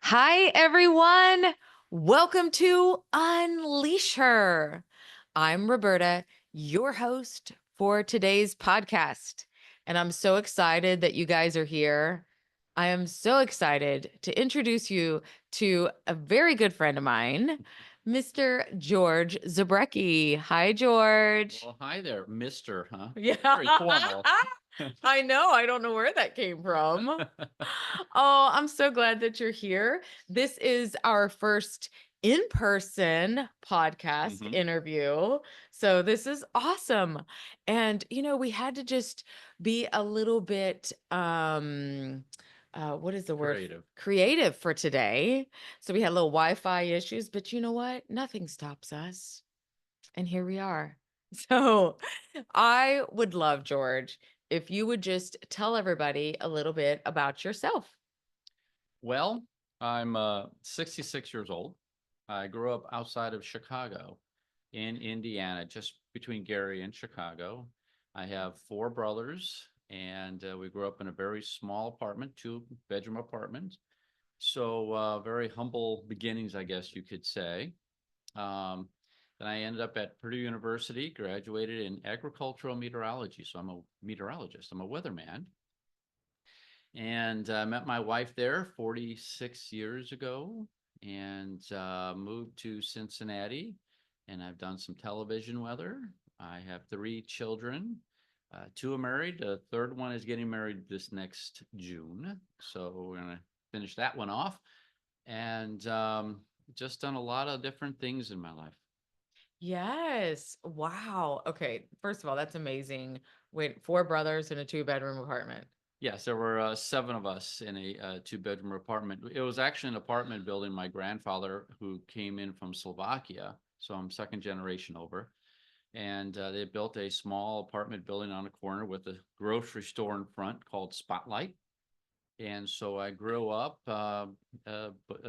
Hi, everyone. Welcome to Unleash Her. I'm Roberta, your host for today's podcast. And I'm so excited that you guys are here. I am so excited to introduce you to a very good friend of mine, Mr. George Zabrecki. Hi, George. Well, hi there, Mister, huh? Yeah. Very formal. I know. I don't know where that came from. Oh, I'm so glad that you're here. This is our first in-person podcast hmm interview. So this is awesome. And we had to just be a little bit what is the word? Creative. Creative for today. So we had little Wi-Fi issues, but you know what? Nothing stops us. And here we are. So I would love, George, if you would just tell everybody a little bit about yourself. Well, I'm 66 years old. I grew up outside of Chicago in Indiana, just between Gary and Chicago. I have four brothers, and we grew up in a very small apartment, two-bedroom apartment. So very humble beginnings, I guess you could say. Um, then I ended up at Purdue University, graduated in agricultural meteorology. So I'm a meteorologist, I'm a weatherman. And met my wife there 46 years ago and moved to Cincinnati. And I've done some television weather. I have three children. Two are married. The third one is getting married this next June. So we're going to finish that one off. And just done a lot of different things in my life. Yes. Wow. Okay. First of all, that's amazing. Wait, four brothers in a two-bedroom apartment. Yes, there were seven of us in a two-bedroom apartment. It was actually an apartment building. My grandfather, who came in from Slovakia, so I'm second generation over, and they built a small apartment building on a corner with a grocery store in front called Spotlight. And so I grew up a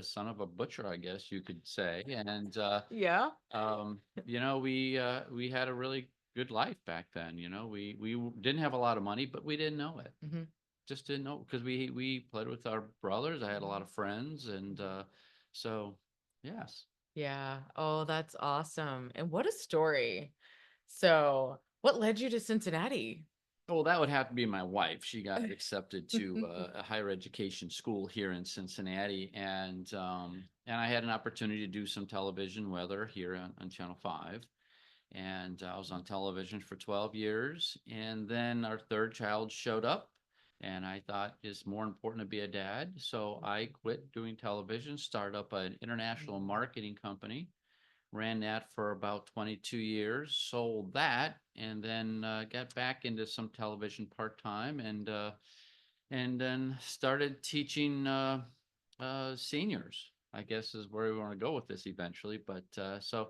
son of a butcher, I guess you could say. And Yeah. we had a really good life back then. We didn't have a lot of money, but we didn't know it. hmm Just didn't know because we played with our brothers. I had a lot of friends, and so yes. Yeah. Oh, that's awesome. And what a story. So, what led you to Cincinnati? Well, that would have to be my wife. She got accepted to a higher education school here in Cincinnati, and I had an opportunity to do some television weather here on Channel 5. And I was on television for 12 years. And then our third child showed up, and I thought it's more important to be a dad. So I quit doing television, started up an international marketing company, ran that for about 22 years, sold that, and then got back into some television part time, and then started teaching seniors. I guess is where we want to go with this eventually. But so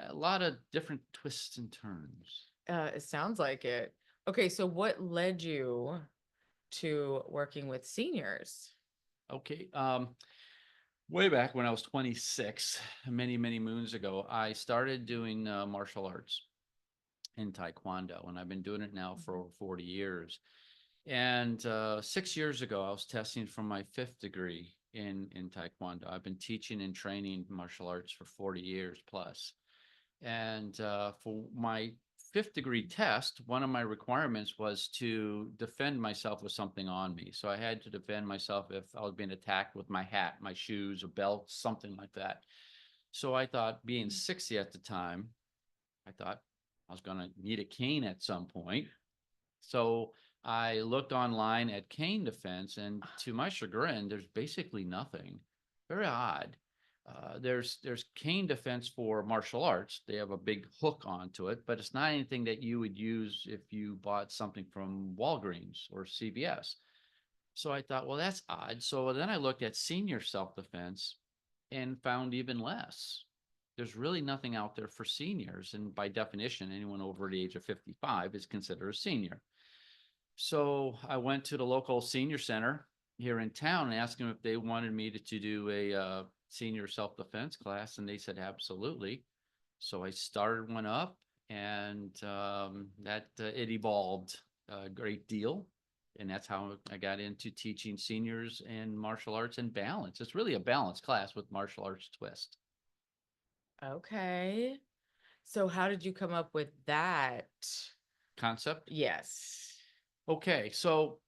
a lot of different twists and turns. It sounds like it. Okay, so what led you to working with seniors? Okay. Way back when I was 26, many, many moons ago, I started doing martial arts in Taekwondo, and I've been doing it now for over 40 years. And 6 years ago, I was testing for my fifth degree in Taekwondo. I've been teaching and training martial arts for 40 years plus. And for my fifth degree test, one of my requirements was to defend myself with something on me. So I had to defend myself if I was being attacked with my hat, my shoes, a belt, something like that. So I thought, being 60 at the time, I thought I was going to need a cane at some point. So I looked online at cane defense, and to my chagrin, there's basically nothing. Very odd. There's cane defense for martial arts. They have a big hook onto it, but it's not anything that you would use if you bought something from Walgreens or CVS. So I thought, well, that's odd. So then I looked at senior self-defense and found even less. There's really nothing out there for seniors, and by definition, anyone over the age of 55 is considered a senior. So I went to the local senior center here in town and asked them if they wanted me to do a senior self-defense class, and they said absolutely. So I started one up, and that it evolved a great deal. And that's how I got into teaching seniors in martial arts and balance. It's really a balance class with martial arts twist. Okay. So how did you come up with that? Concept. Yes. Okay, so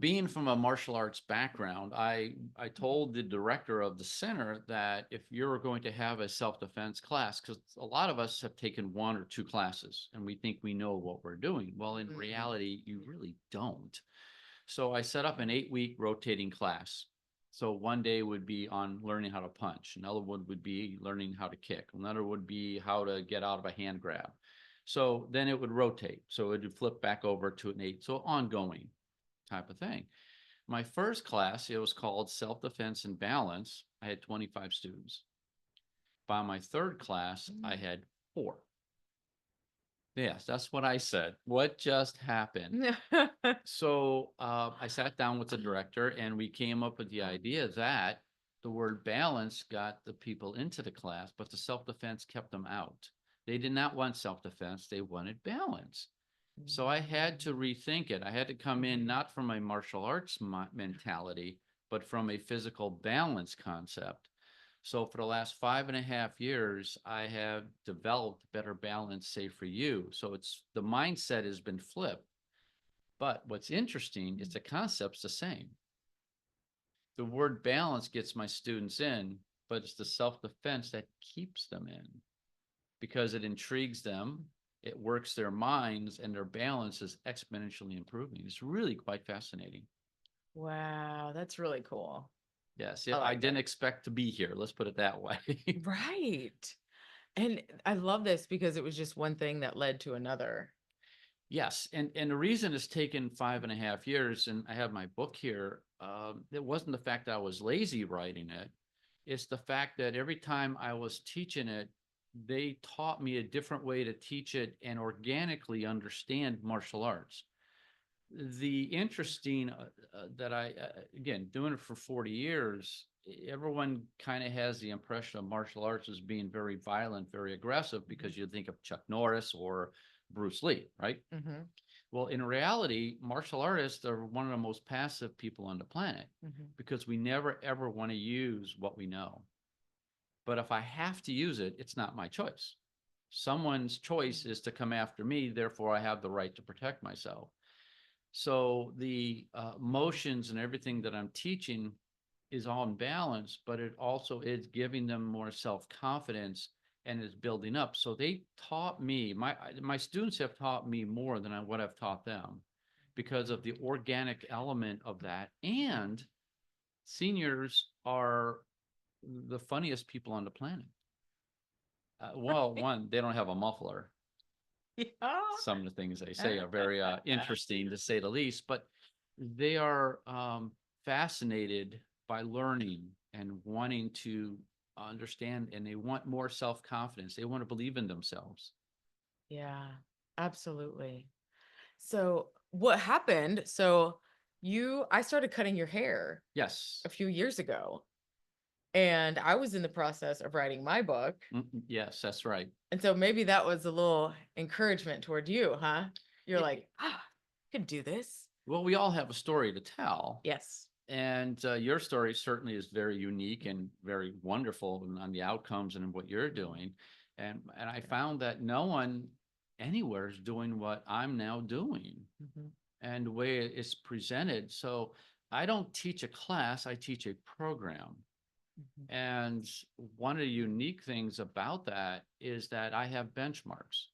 being from a martial arts background, I told the director of the center that if you're going to have a self-defense class, because a lot of us have taken one or two classes and we think we know what we're doing. Well, in reality, you really don't. So I set up an 8-week rotating class. So one day would be on learning how to punch. Another one would be learning how to kick. Another would be how to get out of a hand grab. So then it would rotate. So it would flip back over to an 8. So ongoing type of thing. My first class, it was called Self-Defense and Balance. I had 25 students. By my third class, I had 4. Yes, that's what I said. What just happened? So I sat down with the director and we came up with the idea that the word balance got the people into the class, but the self-defense kept them out. They did not want self-defense, they wanted balance. So I had to rethink it. I had to come in not from a martial arts mentality, but from a physical balance concept. So for the last 5.5 years, I have developed Better Balance, Safe for You. So it's the mindset has been flipped. But what's interesting is the concept's the same. The word balance gets my students in, but it's the self-defense that keeps them in because it intrigues them, it works their minds, and their balance is exponentially improving. It's really quite fascinating. Wow, that's really cool. Yes, I I like didn't it. expect to be here. Let's put it that way. Right. And I love this because it was just one thing that led to another. Yes, and the reason it's taken 5.5 years, and I have my book here, it wasn't the fact that I was lazy writing it. It's the fact that every time I was teaching it, they taught me a different way to teach it and organically understand martial arts. The interesting that again, doing it for 40 years, everyone kind of has the impression of martial arts as being very violent, very aggressive, because you think of Chuck Norris or Bruce Lee, right? Mm-hmm. Well, in reality, martial artists are one of the most passive people on the planet Mm-hmm. because we never ever want to use what we know. But if I have to use it, it's not my choice. Someone's choice is to come after me, therefore I have the right to protect myself. So the motions and everything that I'm teaching is all in balance, but it also is giving them more self-confidence and is building up. So they taught me, my students have taught me more than what I've taught them because of the organic element of that. And seniors are the funniest people on the planet. Well, one, they don't have a muffler. Yeah. Some of the things they say are very interesting, to say the least, but they are fascinated by learning and wanting to understand, and they want more self-confidence. They want to believe in themselves. Yeah, absolutely. So what happened? So I started cutting your hair Yes. a few years ago, and I was in the process of writing my book. Yes, that's right. And so maybe that was a little encouragement toward you, huh? You're like, I can do this. Well, we all have a story to tell. Yes. And your story certainly is very unique and very wonderful on the outcomes and what you're doing. And I found that no one anywhere is doing what I'm now doing Mhm. and the way it's presented. So I don't teach a class, I teach a program. Mhm. And one of the unique things about that is that I have benchmarks.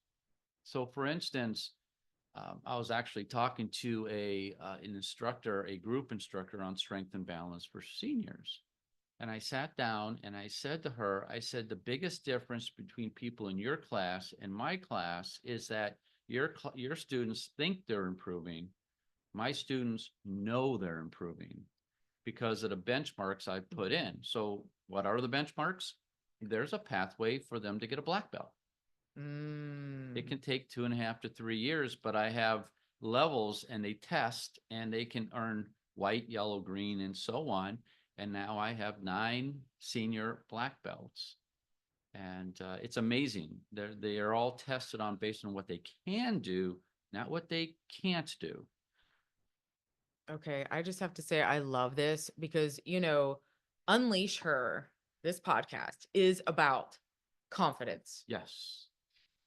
So for instance, I was actually talking to an instructor, a group instructor on strength and balance for seniors. And I sat down and I said to her, I said, the biggest difference between people in your class and my class is that your students think they're improving. My students know they're improving because of the benchmarks I put in. So what are the benchmarks? There's a pathway for them to get a black belt. It can take 2.5 to 3 years, but I have levels and they test and they can earn white, yellow, green, and so on. And now I have 9 senior black belts. And it's amazing. They are all tested on based on what they can do, not what they can't do. Okay, I just have to say I love this because, Unleash Her, this podcast is about confidence. Yes.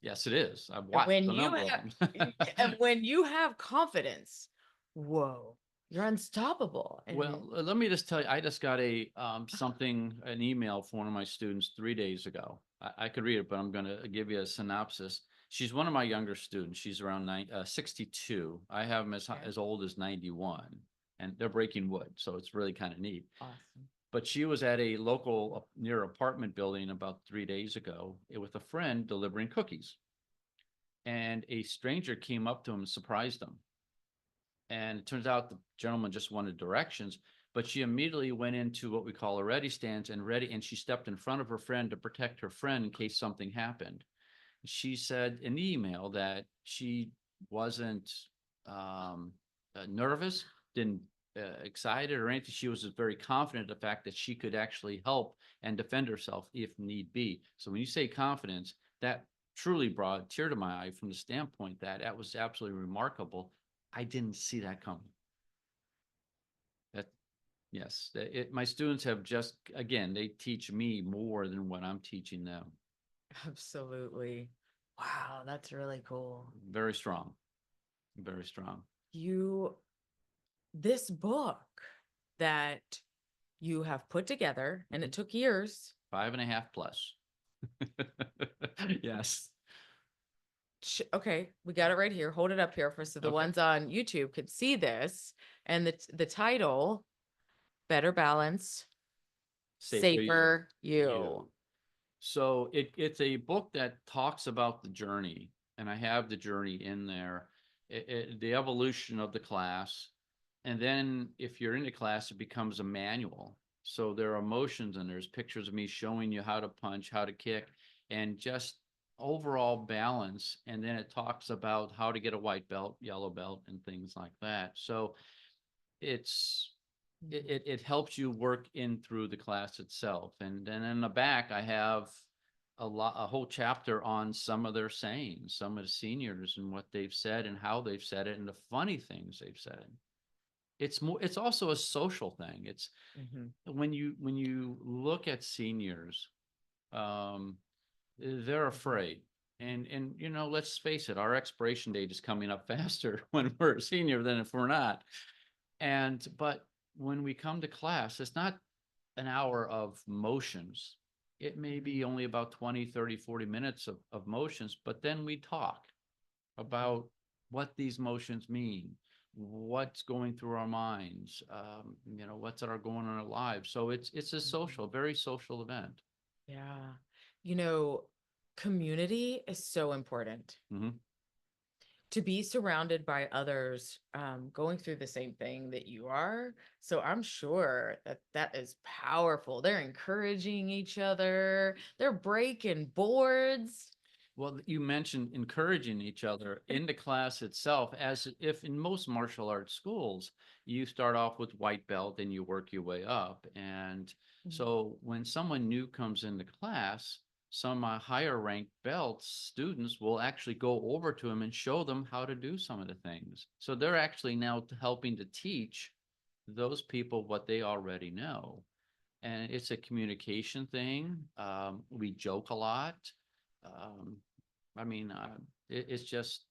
Yes, it is. I've And watched when a you number of have them. and when you have confidence, whoa, you're unstoppable. And Well, let me just tell you, I just got an email from one of my students 3 days ago. I could read it, but I'm going to give you a synopsis. She's one of my younger students. She's around 62. I have them okay, as old as 91, and they're breaking wood, so it's really kind of neat. awesome. But she was at a local near apartment building about 3 days ago with a friend delivering cookies, and a stranger came up to him and surprised him. And it turns out the gentleman just wanted directions, but she immediately went into what we call a ready stance and she stepped in front of her friend to protect her friend in case something happened. She said in the email that she wasn't nervous, didn't excited or anything. She was just very confident in the fact that she could actually help and defend herself if need be. So when you say confidence, that truly brought a tear to my eye from the standpoint that that was absolutely remarkable. I didn't see that coming. That yes, my students have just again they teach me more than what I'm teaching them. Absolutely. Wow, that's really cool. Very strong, very strong. You This book that you have put together, and Mhm. it took years. 5.5 plus. Yes. Okay, we got it right here. Hold it up here for so the Okay. ones on YouTube could see this. And the title, Better Balance, Safer Safer You. you. So it's a book that talks about the journey, and I have the journey in there, the evolution of the class, and then if you're in the class, it becomes a manual. So there are motions and there's pictures of me showing you how to punch, how to kick, and just overall balance. And then it talks about how to get a white belt, yellow belt, and things like that. So it's it helps you work in through the class itself. And then in the back, I have a whole chapter on some of their sayings, some of the seniors and what they've said and how they've said it and the funny things they've said. It's also a social thing. It's Mhm. when you look at seniors, um, they're afraid. And let's face it, our expiration date is coming up faster when we're a senior than if we're not. But when we come to class, it's not an hour of motions. It may Mhm. be only about 20, 30, 40 minutes of motions, but then we talk about what these motions mean, what's going through our minds, what's our going on in our lives. So it's a Mhm. social, very social event. Yeah. You know, Community is so important. Mhm. To be surrounded by others going through the same thing that you are. So I'm sure that that is powerful. They're encouraging each other, they're breaking boards. Well, you mentioned encouraging each other in the class itself, as if in most martial arts schools, you start off with white belt and you work your way up. And Mhm. so when someone new comes into class, some higher ranked belts students will actually go over to them and show them how to do some of the things. So they're actually now helping to teach those people what they already know. And it's a communication thing. We joke a lot. Um, I mean, it's just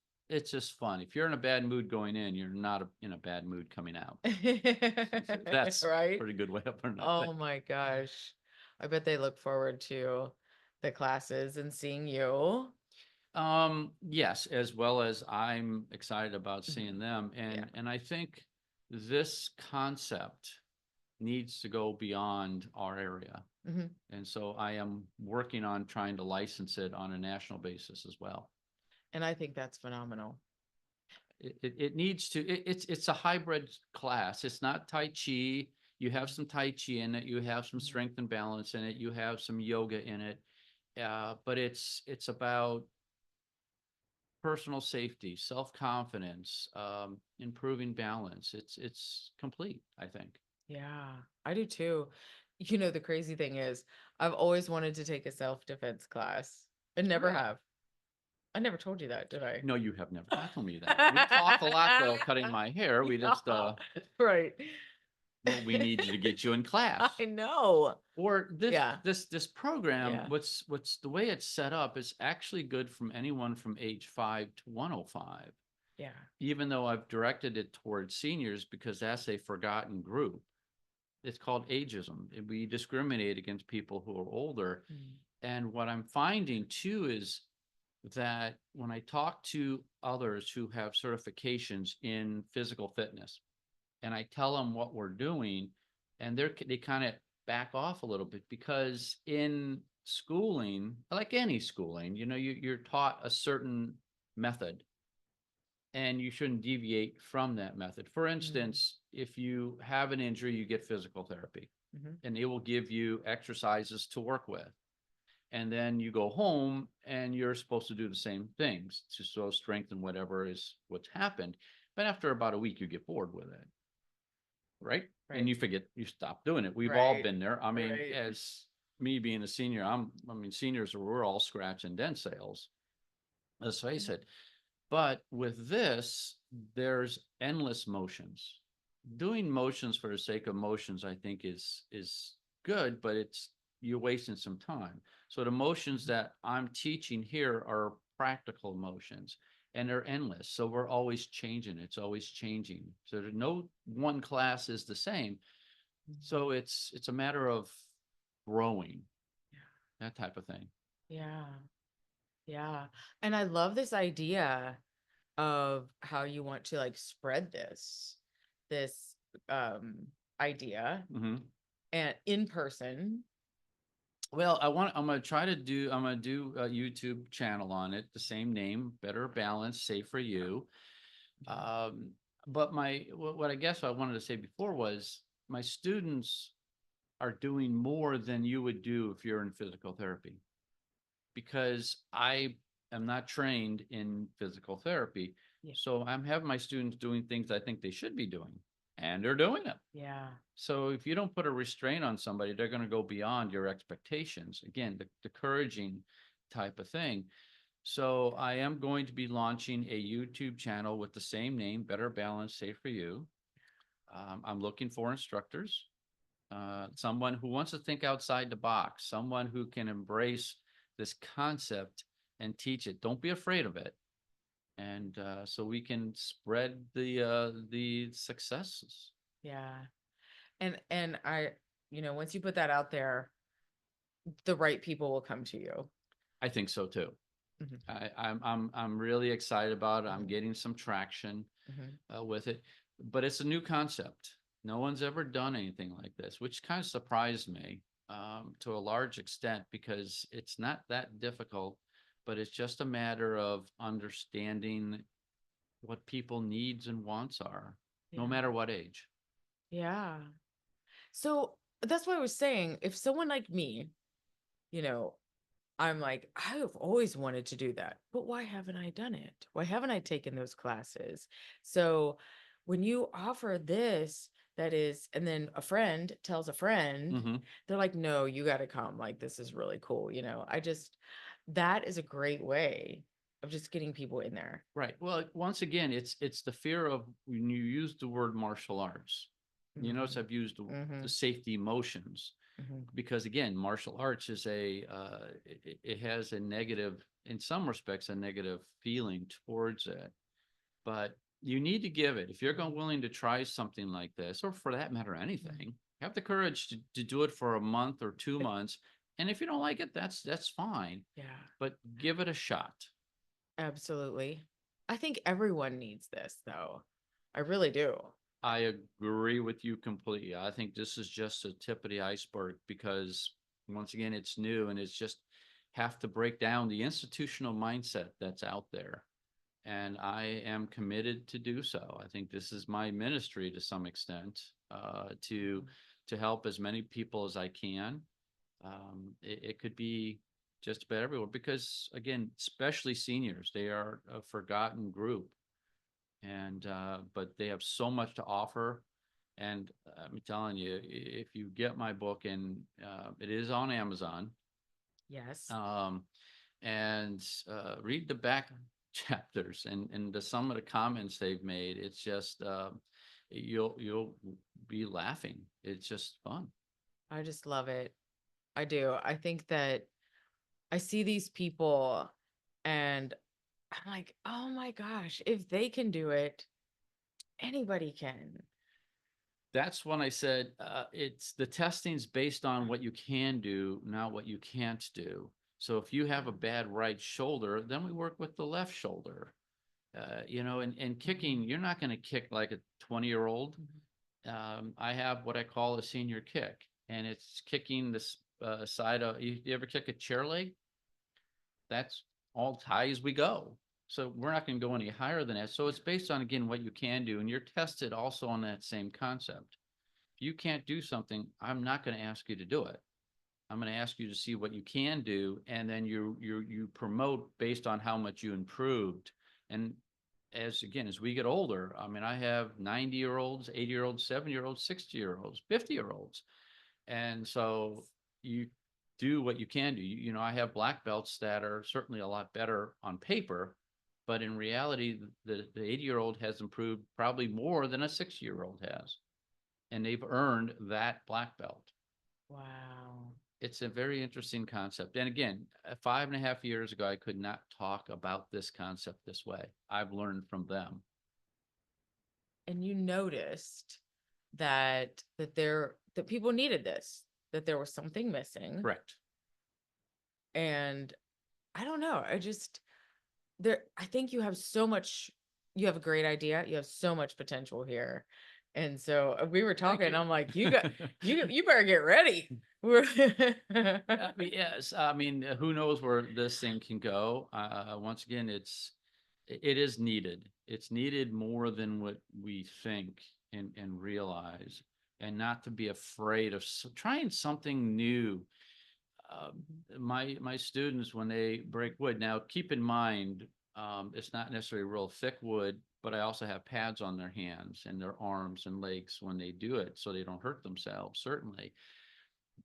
fun. If you're in a bad mood going in, you're not in a bad mood coming out. That's a Right? pretty good way of putting it, I Oh think. my gosh. I bet they look forward to the classes and seeing you. Yes, as well as I'm excited about seeing Mhm. them, Yeah. and I think this concept needs to go beyond our area, Mhm. and so I am working on trying to license it on a national basis as well. And I think that's phenomenal. It needs to it's a hybrid class. It's not Tai Chi. You have some Tai Chi in it, you have some Mhm. strength and balance in it, you have some yoga in it. But it's about personal safety, self-confidence, improving balance. It's complete, I think. Yeah, I do too. The crazy thing is, I've always wanted to take a self-defense class. I never Really? have. I never told you that, did I? No, you have never told me that. We talk a lot though, cutting my hair. We just, Yeah, right. well, we need you to get you in class. I know. Or this Yeah. this program, Yeah. what's the way it's set up is actually good from anyone from age 5 to 105, Yeah. even though I've directed it towards seniors because that's a forgotten group. It's called ageism. We discriminate against people who are older. Mm. And what I'm finding too is that when I talk to others who have certifications in physical fitness and I tell them what we're doing, and they kind of back off a little bit because in schooling, like any schooling, you're taught a certain method and you shouldn't deviate from that method. For Mm. instance, if you have an injury, you get physical therapy Mhm. and it will give you exercises to work with. And then you go home and you're supposed to do the same things to so strengthen whatever is what's happened. But after about a week, you get bored with it, right? And Right. you forget, you stop doing it. We've all Right. been there. I mean, Right. as me being a senior, seniors we're all scratch and dent sales. Let's face it. But with this, there's endless motions. Doing motions for the sake of motions, I think, is good, but you're wasting some time. So the motions that I'm teaching here are practical motions and they're endless. So we're always changing. It's always changing. So there's no one class is the same. So it's a matter of growing, that type of thing. Yeah. Yeah. And I love this idea of how you want to like spread this um idea Mhm. and in person. Well, I'm gonna do a YouTube channel on it, the same name, Better Balance, Safe for You. Mhm. Um, but what I guess I wanted to say before was my students are doing more than you would do if you're in physical therapy because I am not trained in physical therapy. Yeah. So I'm having my students doing things I think they should be doing, and they're doing it. Yeah. So if you don't put a restraint on somebody, they're going to go beyond your expectations. Again, the encouraging type of thing. So I am going to be launching a YouTube channel with the same name, Better Balance, Safe for You. I'm looking for instructors, someone who wants to think outside the box, someone who can embrace this concept and teach it. Don't be afraid of it. And so we can spread the successes. Yeah. And I, once you put that out there, the right people will come to you. I think so too. Mhm. I'm really excited about it. I'm Mhm. getting some traction Mhm. with it, but it's a new concept. No one's ever done anything like this, which kind of surprised me to a large extent because it's not that difficult, but it's just a matter of understanding what people needs and wants are, no Yeah. matter what age. Yeah. So that's what I was saying. If someone like me, you know, I'm like, I have always wanted to do that, but why haven't I done it? Why haven't I taken those classes? So when you offer this, that is, and then a friend tells a friend, Hmm. they're like, no, you got to come. Like, this is really cool. That is a great way of just getting people in there. Right. Well, once again, it's the fear of when you use the word martial arts. You notice Hmm. I've used the Hmm. safety emotions Hmm. because again, martial arts is it has a negative, in some respects, a negative feeling towards it. But you need to give it if you're going willing to try something like this, or for that matter, anything. Have the courage to do it for a month or 2 months, and if you don't like it, that's fine. Yeah, But give it a shot. absolutely. I think everyone needs this, though. I really do. I agree with you completely. I think this is just a tip of the iceberg because once again, it's new and it's just have to break down the institutional mindset that's out there. And I am committed to do so. I think this is my ministry to some extent, to help as many people as I can. It could be just about everywhere because again, especially seniors, they are a forgotten group and but they have so much to offer. And I'm telling you, if you get my book, and it is on Amazon, Yes. um, and read the back chapters and some of the comments they've made. It's just you'll be laughing. It's just fun. I just love it. I do. I think that I see these people and I'm like, oh my gosh, if they can do it, anybody can. That's when I said it's the testing's based on what you can do, not what you can't do. So if you have a bad right shoulder, then we work with the left shoulder. And kicking, you're not going to kick like a 20-year-old. I have what I call a senior kick, and it's kicking this side of. You ever kick a chair leg? That's all high as we go. So we're not going to go any higher than that. So it's based on, again, what you can do, and you're tested also on that same concept. If you can't do something, I'm not going to ask you to do it. I'm going to ask you to see what you can do, and then you promote based on how much you improved. And as we get older, I mean, I have 90-year-olds, 80-year-olds, 70-year-olds, 60-year-olds, 50-year-olds, and so you do what you can do. I have black belts that are certainly a lot better on paper, but in reality, the 80-year-old has improved probably more than a 60-year-old has, and they've earned that black belt. Wow. It's a very interesting concept. And again, 5.5 years ago, I could not talk about this concept this way. I've learned from them. And you noticed that people needed this, that there was something missing. Correct. And I don't know, I think you have a great idea. You have so much potential here. And so we were talking, I'm like, you better get ready. Yes. I mean, who knows where this thing can go? Once again, it is needed. It's needed more than what we think and realize, and not to be afraid of trying something new. My students, when they break wood, now keep in mind, it's not necessarily real thick wood, but I also have pads on their hands and their arms and legs when they do it, so they don't hurt themselves, certainly.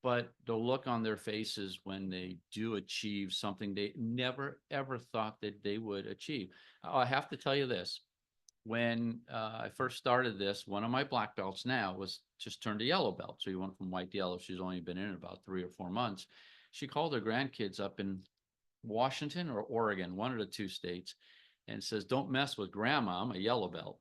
But the look on their faces when they do achieve something they never ever thought that they would achieve. Oh, I have to tell you this. When I first started this, one of my black belts now was just turned a yellow belt. So he went from white to yellow. She's only been in it about 3 or 4 months. She called her grandkids up in Washington or Oregon, one of the two states, and says, "Don't mess with grandma. I'm a yellow belt."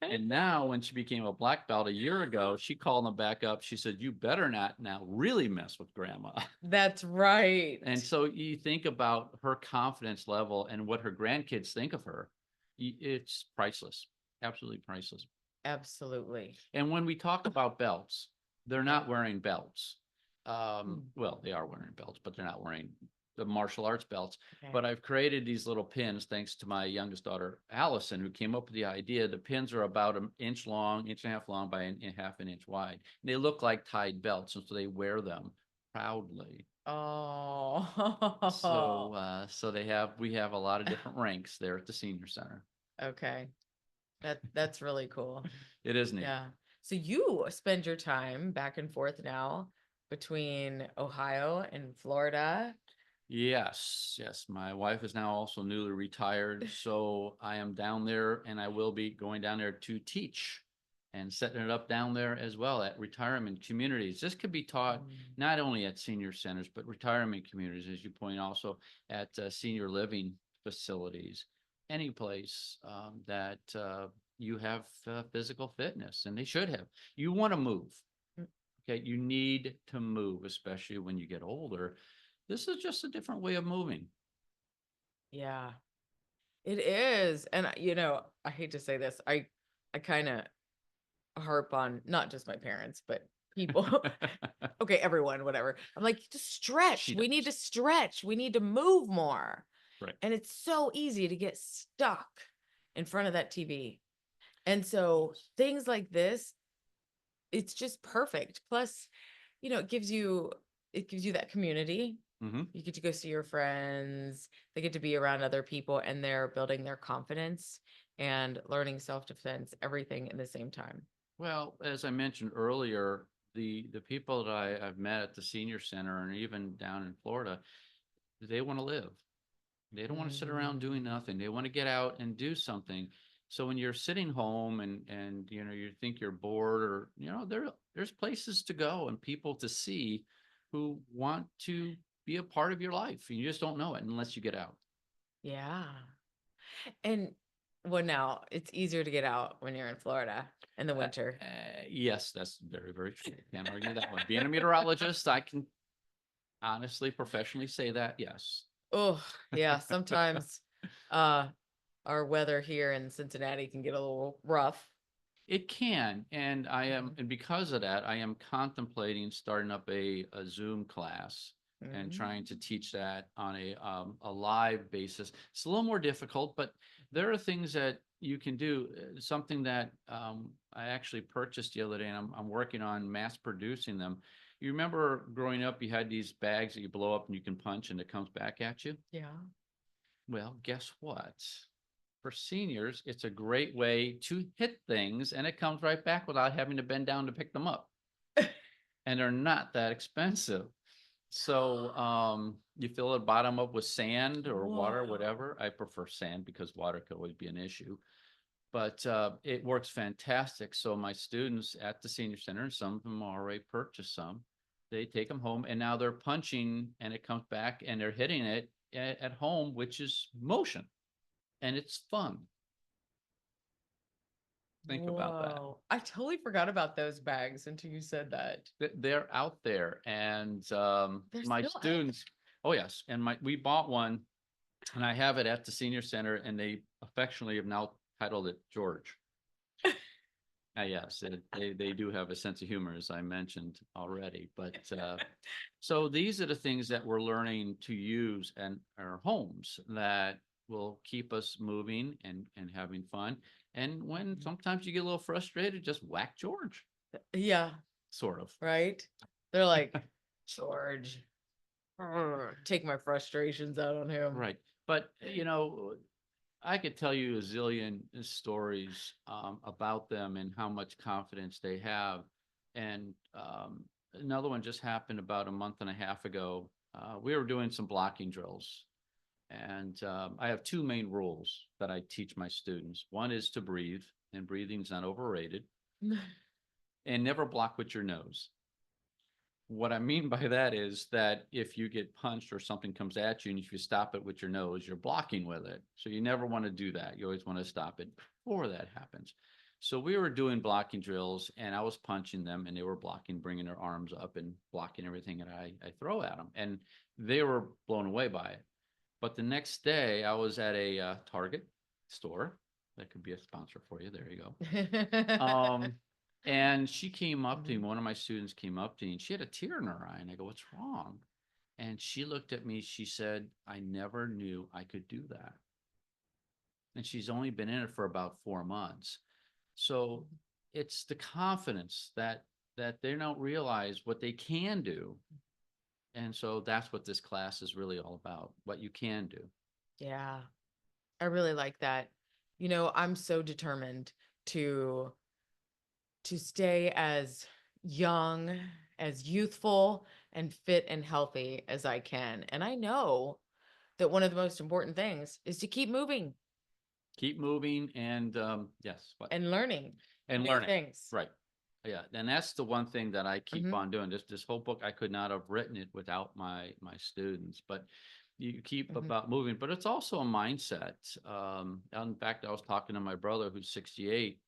And now, when she became a black belt a year ago, she called them back up. She said, "You better not now really mess with grandma." That's right. And so you think about her confidence level and what her grandkids think of her. It's priceless, absolutely priceless. Absolutely. And when we talk about belts, they're not wearing belts. Hmm. Well, they are wearing belts, but they're not wearing the martial arts belts. Okay. But I've created these little pins thanks to my youngest daughter, Allison, who came up with the idea. The pins are about an inch long, inch and a half long by half an inch wide. And they look like tied belts, and so they wear them proudly. Oh. So we have a lot of different ranks there at the senior center. Okay. That's really cool. It is neat. Yeah. So you spend your time back and forth now between Ohio and Florida. Yes, yes. My wife is now also newly retired, so I am down there, and I will be going down there to teach and setting it up down there as well at retirement communities. This could be taught not only at senior centers, but retirement communities, as you point, also at senior living facilities, any place that you have physical fitness, and they should have. You want to move. Okay, you need to move, especially when you get older. This is just a different way of moving. Yeah, it is. And I hate to say this. I kind of harp on not just my parents, but people. Okay, everyone, whatever. I'm like, just stretch. We need to stretch. We need to move more. Right. And it's so easy to get stuck in front of that TV. And so things like this, it's just perfect. Plus, it gives you that community. You get to go see your friends. They get to be around other people, and they're building their confidence and learning self-defense, everything in the same time. Well, as I mentioned earlier, the people that I've met at the senior center and even down in Florida, They want to live. They don't want to sit around doing Mm, nothing. They want to get out and do something. So when you're sitting home and you think you're bored, or there's places to go and people to see who want to be a part of your life. And you just don't know it unless you get out. yeah. And well, now it's easier to get out when you're in Florida in the Uh, winter. yes, that's very, very true. Can't argue that one. Being a meteorologist, I can honestly, professionally say that. Yes, Oh, yeah. Sometimes uh our weather here in Cincinnati can get a little rough. it can. And Mhm. and because of that, I am contemplating starting up a Zoom class and trying to Mm. teach that on a live basis. It's a little more difficult, but there are things that you can do. Something that I actually purchased the other day, and I'm working on mass producing them. You remember growing up, you had these bags that you blow up and you can punch and it comes back at you? Yeah. Well, guess what? For seniors, it's a great way to hit things and it comes right back without having to bend down to pick them up. And they're not that expensive. So you fill the bottom up with sand or water, Whoa. whatever. I prefer sand because water could always be an issue. But it works fantastic. So my students at the senior center, and some of them already purchased some, they take them home and now they're punching and it comes back and they're hitting it at home, which is motion and it's fun. Think about that. Whoa. I totally forgot about those bags until you said that. They're out there, and They're my still out students. Oh yes, and my we bought one, and I have it at the senior center, and they affectionately have now titled it George. Yes, they do have a sense of humor, as I mentioned already. But so these are the things that we're learning to use in our homes that will keep us moving and having fun. And when there. sometimes you get a little frustrated, just whack George, Yeah, sort of. right? They're like, George, take my frustrations out on him. Right. But, I could tell you a zillion stories about them and how much confidence they have. And another one just happened about a month and a half ago. We were doing some blocking drills. And I have two main rules that I teach my students. One is to breathe, and breathing's not overrated, and never block with your nose. What I mean by that is that if you get punched or something comes at you and if you stop it with your nose, you're blocking with it. So you never want to do that. You always want to stop it before that happens. So we were doing blocking drills and I was punching them and they were blocking, bringing their arms up and blocking everything that I throw at them. And they were blown away by it. But the next day I was at a Target store. That could be a sponsor for you. There you go. And she came up to me, Mhm. one of my students came up to me and she had a tear in her eye. And I go, what's wrong? And she looked at me, she said, I never knew I could do that. And she's only been in it for about 4 months. So it's the confidence that they don't realize what they can do. And so that's what this class is really all about, what you can do. Yeah, I really like that. I'm so determined to stay as young, as youthful and fit and healthy as I can. And I know that one of the most important things is to keep moving Keep moving and yes, but and learning and new learning. things. Right. Yeah. And that's the one thing that I keep Hmm. on doing. This whole book, I could not have written it without my students. But you keep Hmm. about moving, but it's also a mindset. In fact, I was talking to my brother who's 68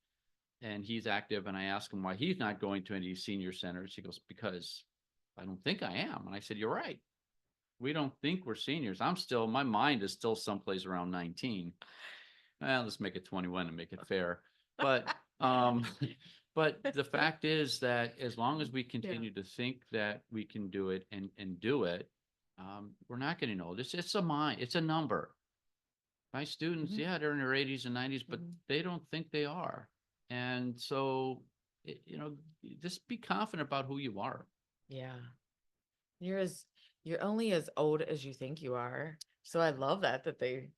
and he's active, and I asked him why he's not going to any senior centers. He goes, because I don't think I am. And I said, you're right. We don't think we're seniors. My mind is still someplace around 19. Well, let's make it 21 and make it fair. But but the fact is that as long as we Yeah. continue to think that we can do it and do it, we're not getting old. It's a mind, it's a number. My students, Hmm. yeah, they're in their 80s and 90s, but Hmm. they don't think they are. And so, just be confident about who you are. Yeah. You're as you're only as old as you think you are. So I love that they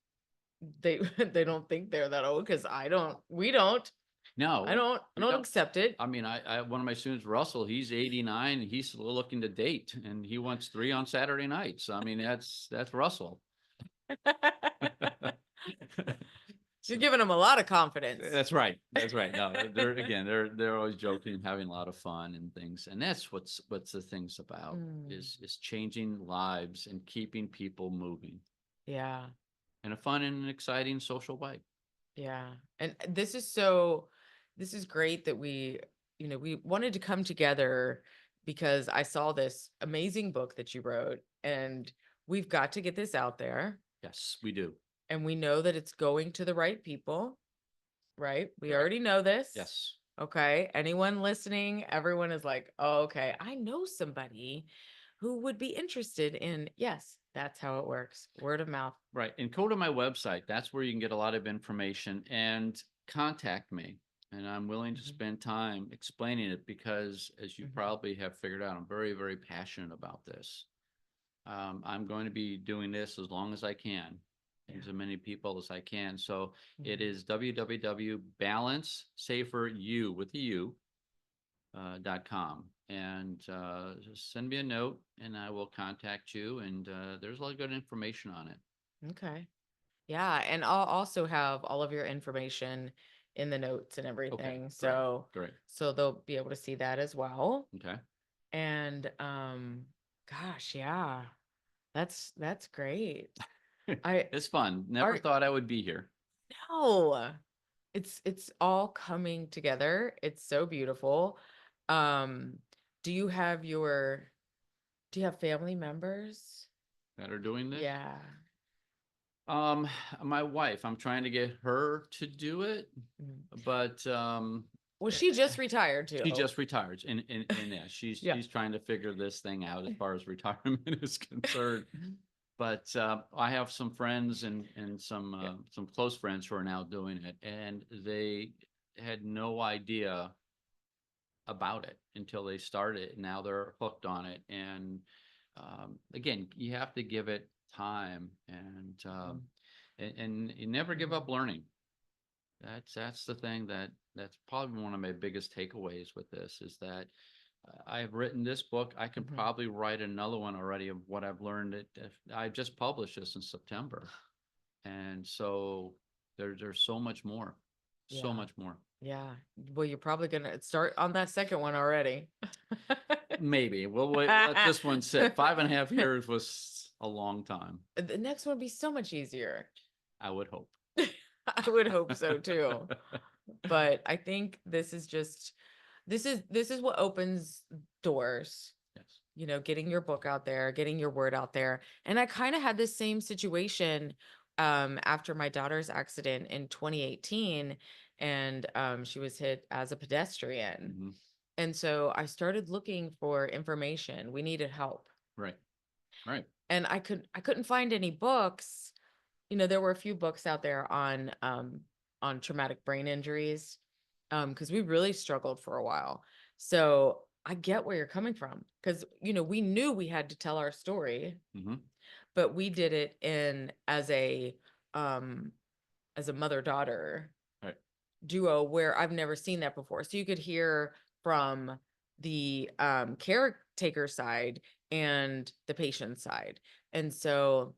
they don't think they're that old because I don't we don't. No, I don't no. accept it. I mean, one of my students, Russell, he's 89 and he's looking to date and he wants 3 on Saturday nights. I mean, that's Russell. You're So, giving him a lot of confidence. that's right. That's right. No, they're always joking and having a lot of fun and things. And that's what's the things about Mm, is changing lives and keeping people moving yeah. in a fun and exciting social way. Yeah. And this is great that we wanted to come together because I saw this amazing book that you wrote, and we've got to get this out there, Yes, we do. and we know that it's going to the right people, right? We Correct. already know this. Yes. Okay. Anyone listening, everyone is like, oh, okay, I know somebody who would be interested in, yes, that's how it works. Word of mouth. Right. And go to my website. That's where you can get a lot of information and contact me. And I'm willing to Mhm, spend time explaining it because, as you mhm. probably have figured out, I'm very, very passionate about this. I'm going to be doing this as long as I can, Yeah. as many people as I can. So it Mhm. is www.balancesaferu with a U .com, and just send me a note and I will contact you. And there's a lot of good information on it. Okay. Yeah, and I'll also have all of your information in the notes and Okay, everything. great, So great. they'll be able to see that as well. Okay. And gosh, yeah. That's great. I It's fun. Never are thought I would be here. no. It's all coming together. It's so beautiful. Um do you have your do you have family members? That are doing this. Yeah. Um, my wife, I'm trying to get her to do it, Mm. but Well, she just retired she too. just retired, and yeah, Yeah. she's trying to figure this thing out as far as retirement is concerned. But I have some friends and Yeah. some close friends who are now doing it, and they had no idea about it until they started. Now they're hooked on it, and again, you have to give it time, Mhm. and you never give Mhm. up learning. That's the thing that's probably one of my biggest takeaways with this is that I've written this book. I can Mhm. probably write another one already of what I've learned. I just published this in September, and so there's so Yeah. much more. Yeah. Well, you're probably gonna start on that second one already. Maybe we'll wait. Let this one sit. 5.5 years was a long time. The next one would be so much easier. I would hope. I would hope so too. But I think this is what opens doors, Yes. getting your book out there, getting your word out there. And I kind of had this same situation after my daughter's accident in 2018, and she was hit as a pedestrian. Hmm. And so I started looking for information. We needed help. Right. Right. And I couldn't find any books. There were a few books out there on traumatic brain injuries, because we really struggled for a while. So I get where you're coming from, because we knew we had to tell our story, Hmm. but we did it in um as a mother-daughter Right. duo where I've never seen that before. So you could hear from the caretaker side and the patient side. And so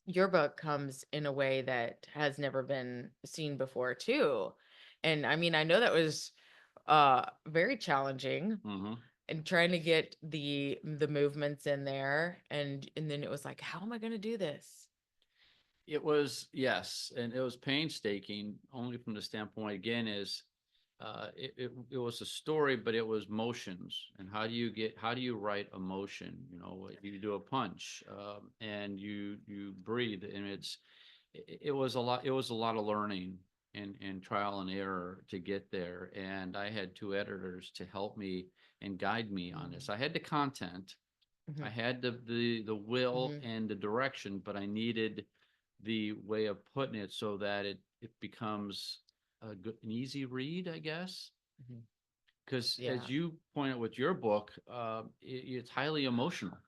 your book comes in a way that has never been seen before too. And I mean, I know that was very challenging, Hmm. and trying to get the movements in there, and then it was like, how am I going to do this? It was, yes, and it was painstaking only from the standpoint again is it was a story, but it was motions. And how do you write emotion? You do a punch, and you breathe, and it was a lot of learning and trial and error to get there. And I had two editors to help me and guide me on this. I had the content, I Mhm, had the will mhm, and the direction, but I needed the way of putting it so that it becomes an easy read, I guess. mhm. Because as Yeah. you point out with your book, it's highly emotional,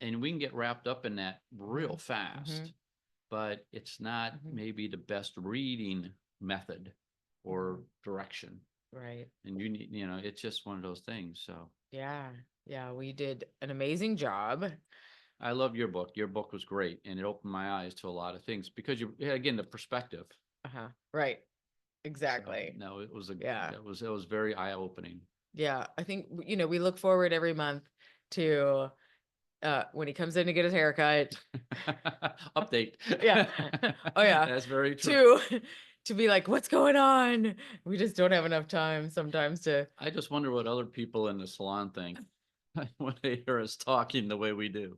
and we can get wrapped up in that real Mhm, fast. mhm, But it's not mhm. maybe the best reading method or direction. Right. And you need, it's just one of those things. So Yeah. Yeah. We did an amazing job. I love your book. Your book was great, and it opened my eyes to a lot of things because again, the perspective. Uh-huh. Right. So Exactly. no, Yeah. it was very eye opening. Yeah. I think, we look forward every month to when he comes in to get his haircut. Update. Yeah. Oh yeah. That's very true. To be like, what's going on? We just don't have enough time sometimes to. I just wonder what other people in the salon think when they hear us talking the way we do.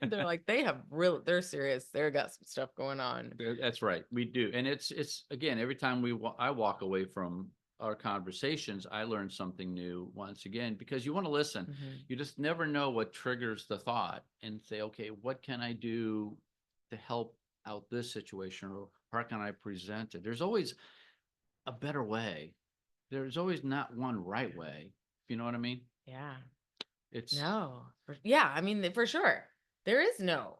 They're like, they're serious. They've got some stuff going on. That's right. We do. And it's again, every time I walk away from our conversations, I learn something new once again, because you want to listen. Mhm. You just never know what triggers the thought and say, okay, what can I do to help out this situation, or how can I present it? There's always a better way. There's always not one right way. If you know what I mean? Yeah. It's No. Yeah. I mean, for sure. There is no.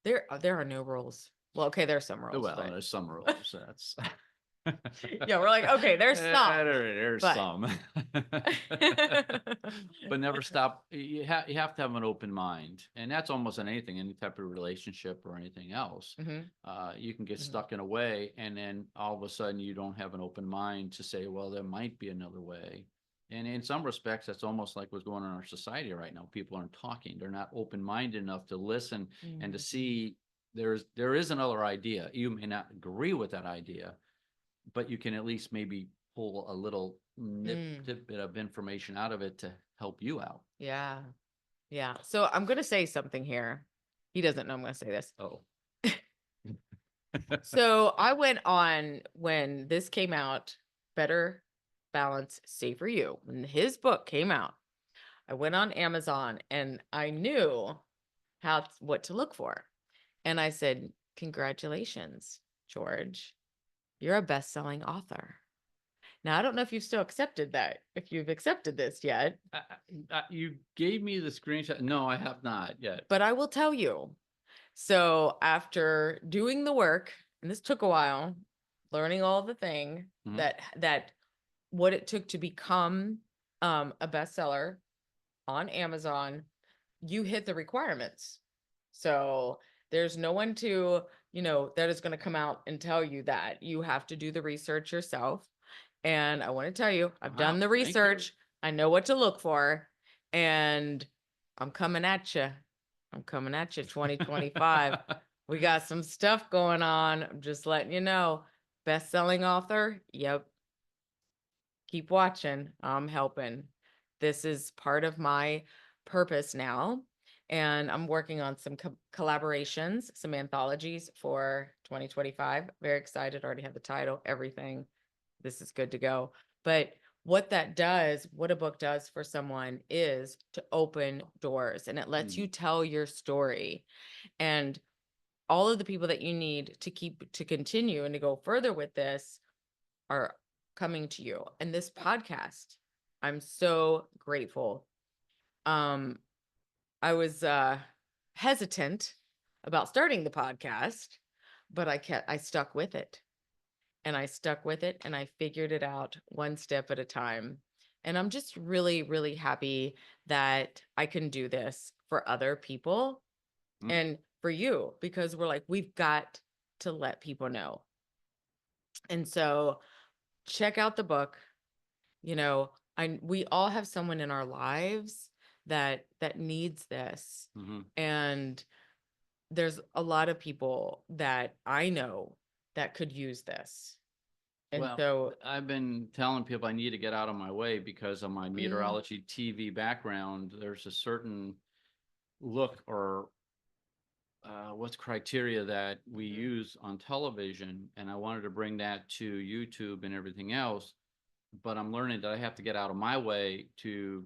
There are no rules. Well, okay, there's some rules, well, but there's some rules. That's yeah, we're like, okay, there's some, there's but some, but never stop. You have to have an open mind, and that's almost in anything, any type of relationship or anything else. Mhm. You can get Mhm. stuck in a way, and then all of a sudden you don't have an open mind to say, well, there might be another way. And in some respects, that's almost like what's going on in our society right now. People aren't talking; they're not open-minded enough to listen and to Mhm. see there is another idea. You may not agree with that idea, but you can at least maybe pull a little Mm. tidbit of information out of it to help you out. Yeah. Yeah. So I'm gonna say something here. He doesn't know I'm gonna say this. Oh, So I went on when this came out, Better Balance, Safer You. When his book came out, I went on Amazon and I knew what to look for. And I said, "Congratulations, George. You're a best-selling author." Now, I don't know if you've still accepted that, if you've accepted this yet, you gave me the screenshot. No, I have not yet. but I will tell you. So after doing the work, and this took a while, learning all the thing Mhm. that what it took to become a bestseller on Amazon, you hit the requirements. So there's no one that is going to come out and tell you that. You have to do the research yourself. And I want to tell you, I've done Wow, the thank you. research. I know what to look for. And I'm coming at you. I'm coming at you 2025. We got some stuff going on. I'm just letting you know. Best-selling author. Yep. Keep watching. I'm helping. This is part of my purpose now. And I'm working on some collaborations, some anthologies for 2025. Very excited. Already have the title, everything. This is good to go. But what a book does for someone is to open doors, and it lets you tell your story. And all of the people that you need to continue and to go further with this are coming to you. And this podcast, I'm so grateful. Um, I was hesitant about starting the podcast, but I stuck with it. And I stuck with it and I figured it out one step at a time. And I'm just really, really happy that I can do this for other people Mm. and for you, because we've got to let people know. And so check out the book. We all have someone in our lives that needs this. Mhm. And there's a lot of people that I know that could use this. And Well, so I've been telling people I need to get out of my way because of my meteorology TV background. There's a certain look or what's criteria that we use on television, and I wanted to bring that to YouTube and everything else. But I'm learning that I have to get out of my way to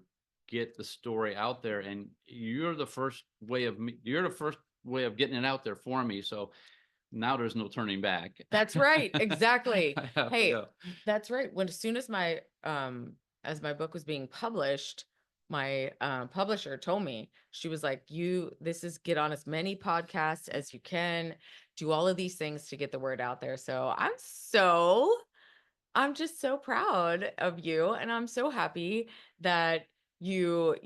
get the story out there, and you're the first way of getting it out there for me. So now there's no turning back. that's right. Exactly. I have to Hey, go. that's right. As soon as my book was being published, my publisher told me, she was like, get on as many podcasts as you can, do all of these things to get the word out there. So I'm so I'm just so proud of you, and I'm so happy that you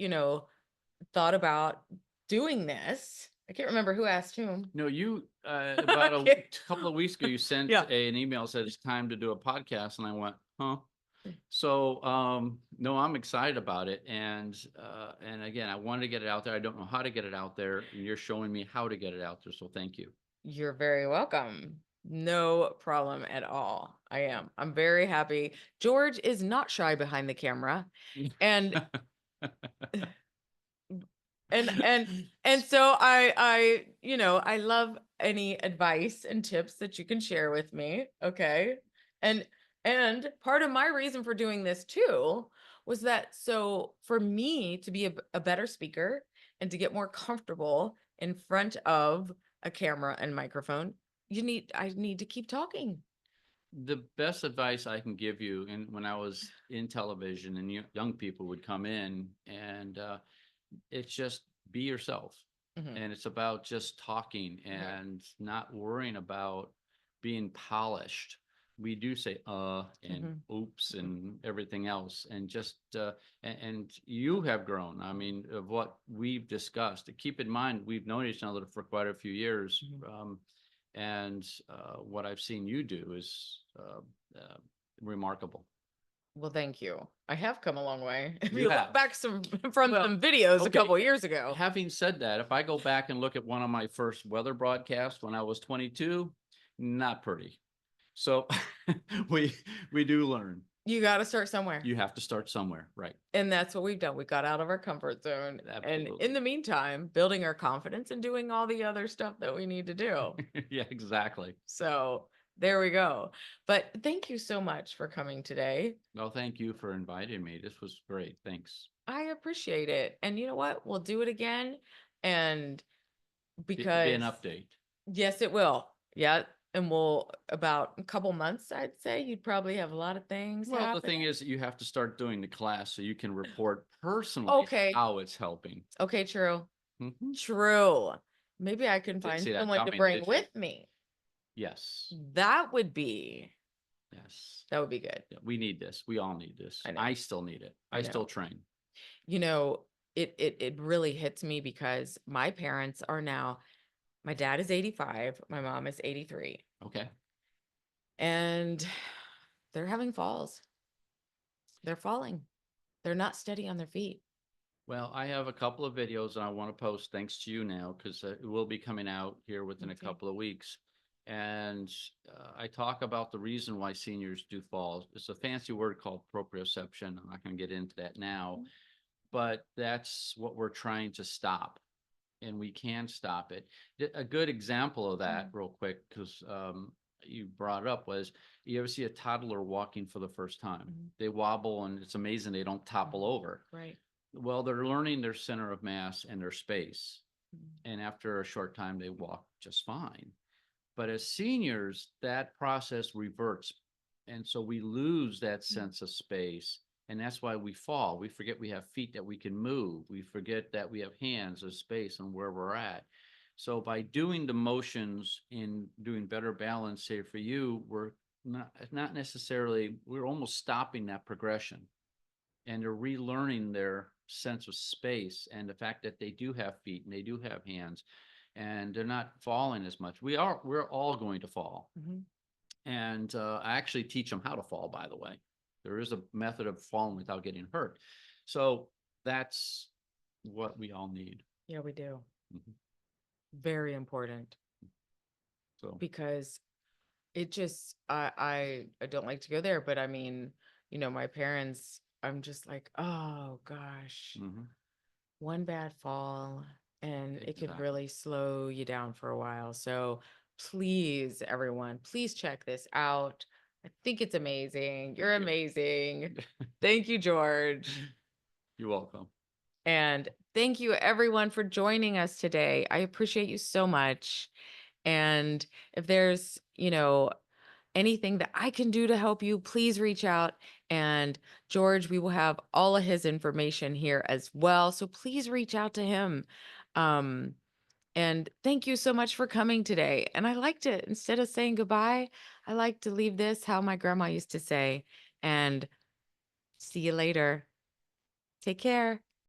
thought about doing this. I can't remember who asked whom. No, you, I about a can't- couple of weeks ago, you sent Yeah. an email, said it's time to do a podcast, and I went, huh? So, no, I'm excited about it. And again, I wanted to get it out there. I don't know how to get it out there, and you're showing me how to get it out there. So thank you. You're very welcome. No problem at all. I am. I'm very happy. George is not shy behind the camera. And and so I love any advice and tips that you can share with me, okay? And and part of my reason for doing this too was that so for me to be a better speaker and to get more comfortable in front of a camera and microphone, I need to keep talking. The best advice I can give you, and when I was in television and young people would come in, and it's just be yourself. Mhm. And it's about just talking Right. and not worrying about being polished. We do say and Mhm. oops and everything else, and just and you have grown. I mean, of what we've discussed. Keep in mind, we've known each other for quite a few years. Mhm. And what I've seen you do is remarkable. Well, thank you. I have come a long way. If You you look have. back from Well, some videos a okay. couple years ago. Having said that, if I go back and look at one of my first weather broadcasts when I was 22, not pretty. So we we do learn. You got to start somewhere. You have to start somewhere, right? And that's what we've done. We got out of our comfort zone. And in Absolutely. the meantime, building our confidence and doing all the other stuff that we need to do. Yeah, exactly. So there we go. But thank you so much for coming today. Well, thank you for inviting me. This was great. Thanks. I appreciate it. And you know what? We'll do it again. And Be an because, update. yes, it will. Yeah. And we'll, about a couple months, I'd say, you'd probably have a lot of things Well, the thing happening. is, you have to start doing the class so you can report personally Okay. how it's helping. Okay, true. Mhm. True. Maybe I can Didn't find see that someone to coming, bring did you? with me. Yes. That would be Yes. that would be good. Yeah, we need this. We all need this. I know. I still need it. I I still know. train. You know, it really hits me because my parents are now, my dad is 85, my mom is 83, Okay. and they're having falls. They're falling. They're not steady on their feet. Well, I have a couple of videos I want to post thanks to you now because it will be coming out here within a Okay. couple of weeks. And I talk about the reason why seniors do fall. It's a fancy word called proprioception. I'm not going to get into that now, but that's what we're trying to stop. And we can stop it. A good example of that, real quick, because you brought it up, was you ever see a toddler walking for the first time? Mhm. They wobble, and it's amazing they don't topple over. Right. Well, they're learning their center of mass and their space. Mhm. And after a short time, they walk just fine. But as seniors, that process reverts. And so we lose that sense of space. And that's why we fall. We forget we have feet that we can move. We forget that we have hands of space and where we're at. So by doing the motions and doing better balance, say for you, we're not necessarily, we're almost stopping that progression, and they're relearning their sense of space and the fact that they do have feet and they do have hands, and they're not falling as much. We're all going to fall. Mhm. And I actually teach them how to fall, by the way. There is a method of falling without getting hurt. So that's what we all need. Yeah, we do. Mhm. Very important So, because it just I don't like to go there, but I mean, my parents, I'm just like, oh gosh, mhm. one bad fall and it could Exactly. really slow you down for a while. So please, everyone, please check this out. I think it's amazing. You're Thank you. amazing. Thank you, George. You're welcome. And thank you, everyone, for joining us today. I appreciate you so much. And if there's, anything that I can do to help you, please reach out. And George, we will have all of his information here as well. So please reach out to him. Um, And thank you so much for coming today. And I liked it. Instead of saying goodbye, I like to leave this how my grandma used to say, and see you later. Take care.